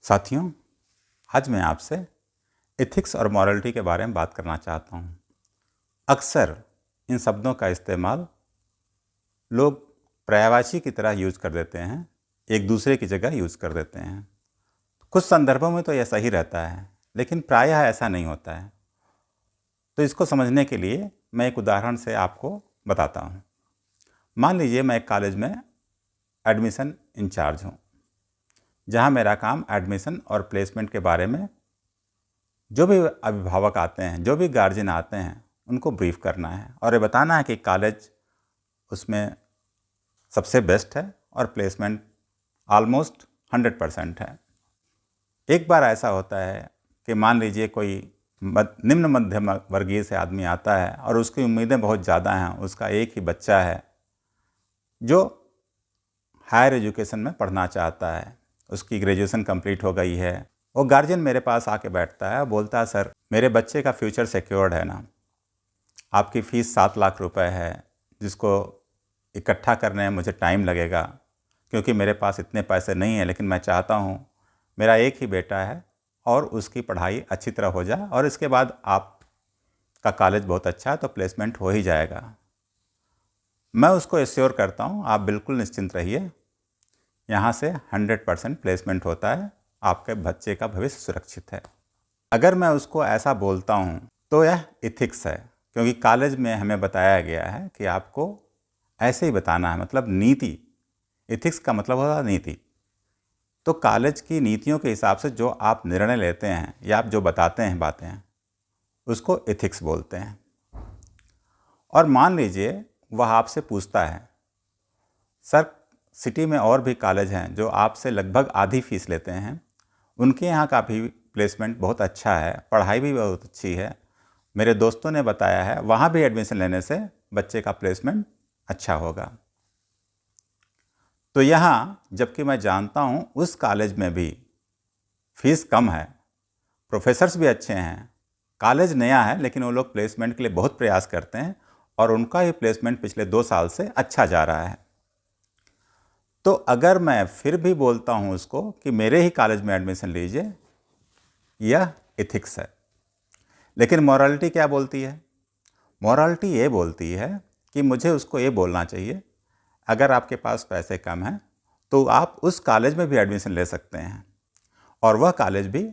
साथियों, आज मैं आपसे एथिक्स और मॉरलिटी के बारे में बात करना चाहता हूँ। अक्सर इन शब्दों का इस्तेमाल लोग पर्यायवाची की तरह यूज़ कर देते हैं, एक दूसरे की जगह यूज़ कर देते हैं। कुछ संदर्भों में तो यह सही रहता है, लेकिन प्रायः ऐसा नहीं होता है। तो इसको समझने के लिए मैं एक उदाहरण से आपको बताता हूँ। मान लीजिए मैं एक कॉलेज में एडमिशन इंचार्ज हूँ, जहाँ मेरा काम एडमिशन और प्लेसमेंट के बारे में जो भी अभिभावक आते हैं, जो भी गार्जियन आते हैं, उनको ब्रीफ करना है और ये बताना है कि कॉलेज उसमें सबसे बेस्ट है और प्लेसमेंट ऑलमोस्ट 100% है। एक बार ऐसा होता है कि मान लीजिए कोई निम्न मध्यम वर्गीय से आदमी आता है और उसकी उम्मीदें बहुत ज़्यादा हैं। उसका एक ही बच्चा है जो हायर एजुकेशन में पढ़ना चाहता है, उसकी ग्रेजुएशन कंप्लीट हो गई है। वो गार्जियन मेरे पास आके बैठता है, बोलता है सर मेरे बच्चे का फ्यूचर सिक्योर्ड है ना, आपकी फ़ीस 7 लाख रुपए है, जिसको इकट्ठा करने में मुझे टाइम लगेगा क्योंकि मेरे पास इतने पैसे नहीं हैं, लेकिन मैं चाहता हूँ मेरा एक ही बेटा है और उसकी पढ़ाई अच्छी तरह हो जाए और इसके बाद आपका कॉलेज बहुत अच्छा है तो प्लेसमेंट हो ही जाएगा। मैं उसको एश्योर करता हूँ आप बिल्कुल निश्चिंत रहिए, यहाँ से 100% प्लेसमेंट होता है, आपके बच्चे का भविष्य सुरक्षित है। अगर मैं उसको ऐसा बोलता हूँ तो यह इथिक्स है, क्योंकि कॉलेज में हमें बताया गया है कि आपको ऐसे ही बताना है, मतलब नीति। इथिक्स का मतलब होता है नीति। तो कॉलेज की नीतियों के हिसाब से जो आप निर्णय लेते हैं या आप जो बताते हैं बातें, उसको इथिक्स बोलते हैं। और मान लीजिए वह आपसे पूछता है सर सिटी में और भी कॉलेज हैं जो आपसे लगभग आधी फीस लेते हैं, उनके यहाँ का भी प्लेसमेंट बहुत अच्छा है, पढ़ाई भी बहुत अच्छी है, मेरे दोस्तों ने बताया है वहाँ भी एडमिशन लेने से बच्चे का प्लेसमेंट अच्छा होगा। तो यहाँ जबकि मैं जानता हूँ उस कॉलेज में भी फीस कम है, प्रोफेसर्स भी अच्छे हैं, कॉलेज नया है, लेकिन वो लोग प्लेसमेंट के लिए बहुत प्रयास करते हैं और उनका ही प्लेसमेंट पिछले 2 साल से अच्छा जा रहा है। तो अगर मैं फिर भी बोलता हूँ उसको कि मेरे ही कॉलेज में एडमिशन लीजिए, यह इथिक्स है। लेकिन मॉरलिटी क्या बोलती है? मॉरलिटी ये बोलती है कि मुझे उसको ये बोलना चाहिए अगर आपके पास पैसे कम हैं तो आप उस कॉलेज में भी एडमिशन ले सकते हैं और वह कॉलेज भी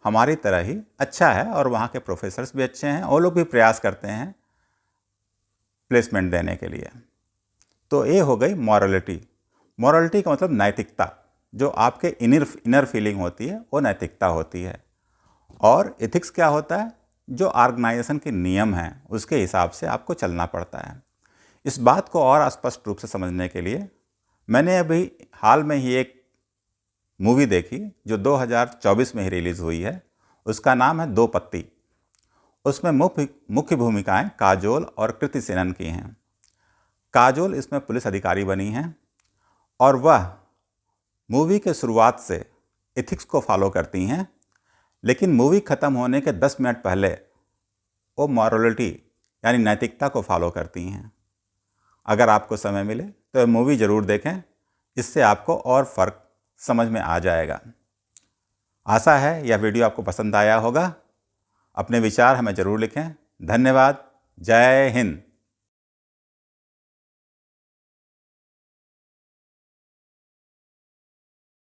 हमारी तरह ही अच्छा है और वहाँ के प्रोफेसर्स भी अच्छे हैं, वो लोग भी प्रयास करते हैं प्लेसमेंट देने के लिए। तो ये हो गई मॉरलिटी। मॉरलिटी का मतलब नैतिकता, जो आपके इनर फीलिंग होती है वो नैतिकता होती है। और एथिक्स क्या होता है? जो ऑर्गेनाइजेशन के नियम हैं उसके हिसाब से आपको चलना पड़ता है। इस बात को और स्पष्ट रूप से समझने के लिए मैंने अभी हाल में ही एक मूवी देखी जो 2024 में ही रिलीज़ हुई है। उसका नाम है दो पत्ती। उसमें मुख्य भूमिकाएं काजोल और कृति सेनन की हैं। काजोल इसमें पुलिस अधिकारी बनी हैं और वह मूवी के शुरुआत से एथिक्स को फॉलो करती हैं, लेकिन मूवी ख़त्म होने के 10 मिनट पहले वो मॉरलिटी यानी नैतिकता को फॉलो करती हैं। अगर आपको समय मिले तो ये मूवी ज़रूर देखें, इससे आपको और फ़र्क समझ में आ जाएगा। आशा है यह वीडियो आपको पसंद आया होगा। अपने विचार हमें ज़रूर लिखें। धन्यवाद। जय हिंद।